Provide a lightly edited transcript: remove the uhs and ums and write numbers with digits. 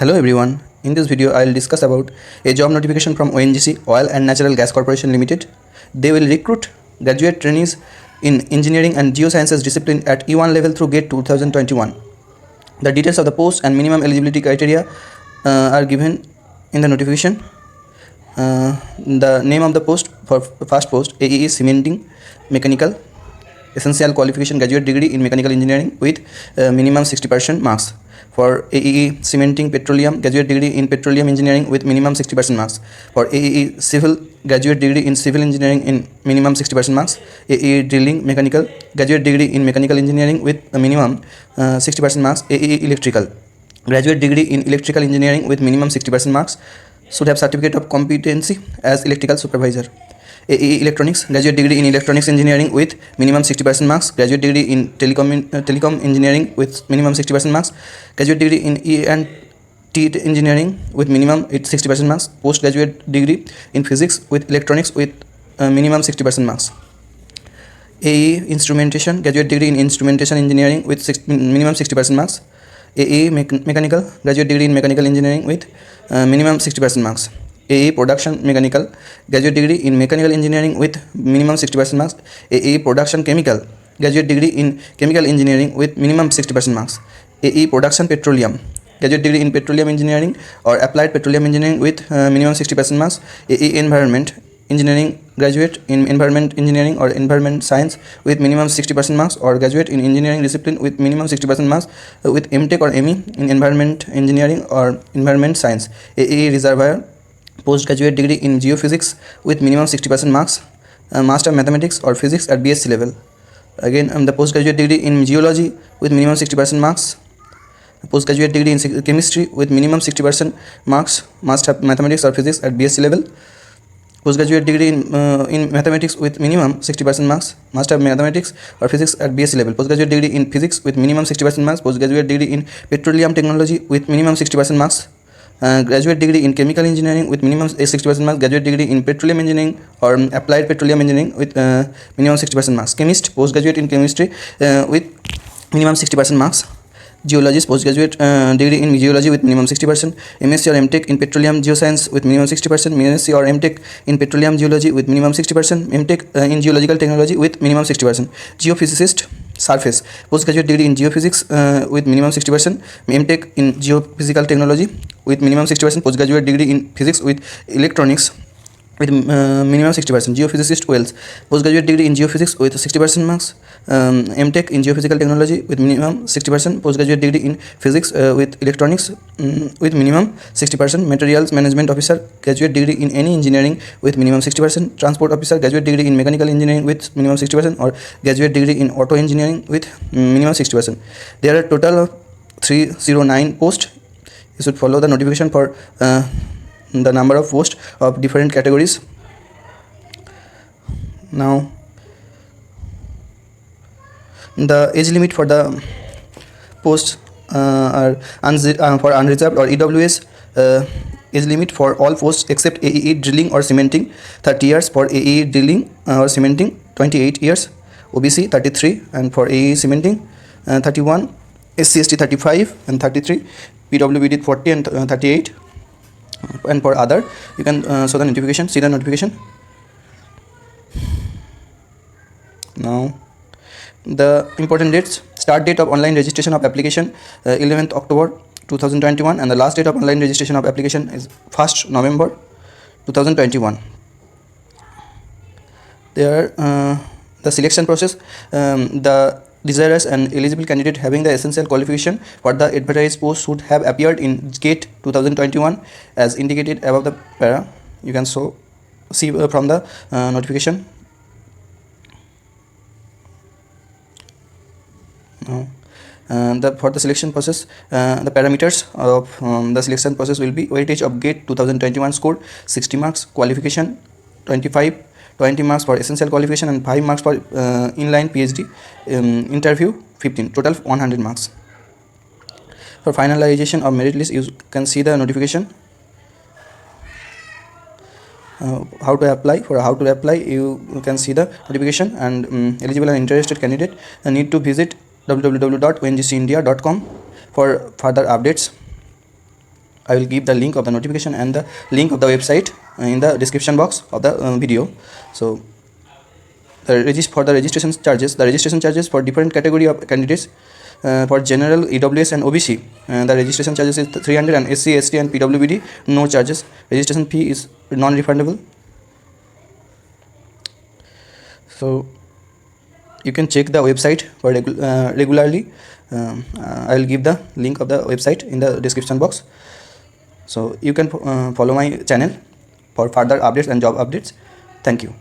Hello everyone. In this video, I will discuss about a job notification from ONGC Oil and Natural Gas Corporation Limited. They will recruit graduate trainees in engineering and geosciences discipline at E1 level through GATE 2021. The details of the post and minimum eligibility criteria are given in the notification. The name of the post for first post AEE Cementing Mechanical, essential qualification graduate degree in mechanical engineering with minimum 60% marks. For AEE Cementing Petroleum, graduate degree in petroleum engineering with minimum 60% marks. For AEE Civil, graduate degree in civil engineering in minimum 60% marks. AEE Drilling Mechanical, graduate degree in mechanical engineering with a minimum 60% marks. AEE Electrical, graduate degree in electrical engineering with minimum 60% marks. Should have certificate of competency as electrical supervisor. AEE Electronics, graduate degree in electronics engineering with minimum 60% marks. Graduate degree in telecom engineering with minimum 60% marks. Graduate degree in E&T engineering with minimum 60% marks. Postgraduate degree in physics with electronics with minimum 60% marks. AEE Instrumentation, graduate degree in instrumentation engineering with minimum 60% marks. AEE Mechanical, graduate degree in mechanical engineering with minimum 60% marks. AEE Production Mechanical, graduate degree in mechanical engineering with minimum 60% marks. AEE Production Chemical, graduate degree in chemical engineering with minimum 60% marks. AEE Production Petroleum, graduate degree in petroleum engineering or applied petroleum engineering with minimum 60% marks. AEE Environment Engineering, graduate in environment engineering or environment science with minimum 60% marks, or graduate in engineering discipline with minimum 60% marks with MTech or ME in environment engineering or environment science. AEE Reservoir, postgraduate degree in geophysics with minimum 60% marks. Master Mathematics or Physics at BSc level. Again, the postgraduate degree in geology with minimum 60% marks. Postgraduate degree in chemistry with minimum 60% marks. Must have mathematics or physics at BSc level. Postgraduate degree in mathematics with minimum 60% marks. Must have mathematics or physics at BSc level. Postgraduate degree in physics with minimum 60% marks. Postgraduate degree in petroleum technology with minimum 60% marks. Graduate degree in chemical engineering with minimum 60% marks. Graduate degree in petroleum engineering or applied petroleum engineering with minimum 60% marks. Chemist, postgraduate in chemistry with minimum 60% marks. Geologist, postgraduate degree in geology with minimum 60%. MSc or MTech in petroleum geoscience with minimum 60%. MSc or MTech in petroleum geology with minimum 60%. MTech in geological technology with minimum 60%. Geophysicist, surface, postgraduate degree in geophysics with minimum 60%. MTech in geophysical technology with minimum 60%. Postgraduate degree in physics with electronics with minimum 60%. Geophysicist wells, postgraduate degree in geophysics with 60% marks. MTech in geophysical technology with minimum 60%. Postgraduate degree in physics with electronics with minimum 60%. Materials management officer, graduate degree in any engineering with minimum 60%. Transport officer, graduate degree in mechanical engineering with minimum 60%, or graduate degree in auto engineering with minimum 60%. There are total of 309 posts. You should follow the notification for the number of posts of different categories. Now, the age limit for the posts are for unreserved or EWS. Age limit for all posts except AEE Drilling or Cementing 30 years. For AEE Drilling or Cementing 28 years. OBC 33, and for AEE Cementing 31. SC/ST 35 and 33. PWBD 40 and 38. And for other, you can see the notification. Now, the important dates: start date of online registration of application 11th October 2021, and the last date of online registration of application is 1st November 2021. There, the selection process: the desirous and eligible candidate having the essential qualification for the advertised post should have appeared in GATE 2021 as indicated above the para. You can see from the notification. Now, for the selection process, the parameters of the selection process will be: weightage of GATE 2021 score 60 marks, qualification 20 marks for essential qualification, and 5 marks for inline PhD, interview 15, total 100 marks. For finalization of merit list, you can see the notification. How to apply, you can see the notification, and eligible and interested candidate need to visit www.ongcindia.com for further updates. I will give the link of the notification and the link of the website in the description box of the video. So for the registration charges for different category of candidates, for general, EWS and OBC, the registration charges is 300, and SC, ST and PWBD no charges. Registration fee is non-refundable. So you can check the website for regularly. I will give the link of the website in the description box. So you can follow my channel for further updates and job updates. Thank you.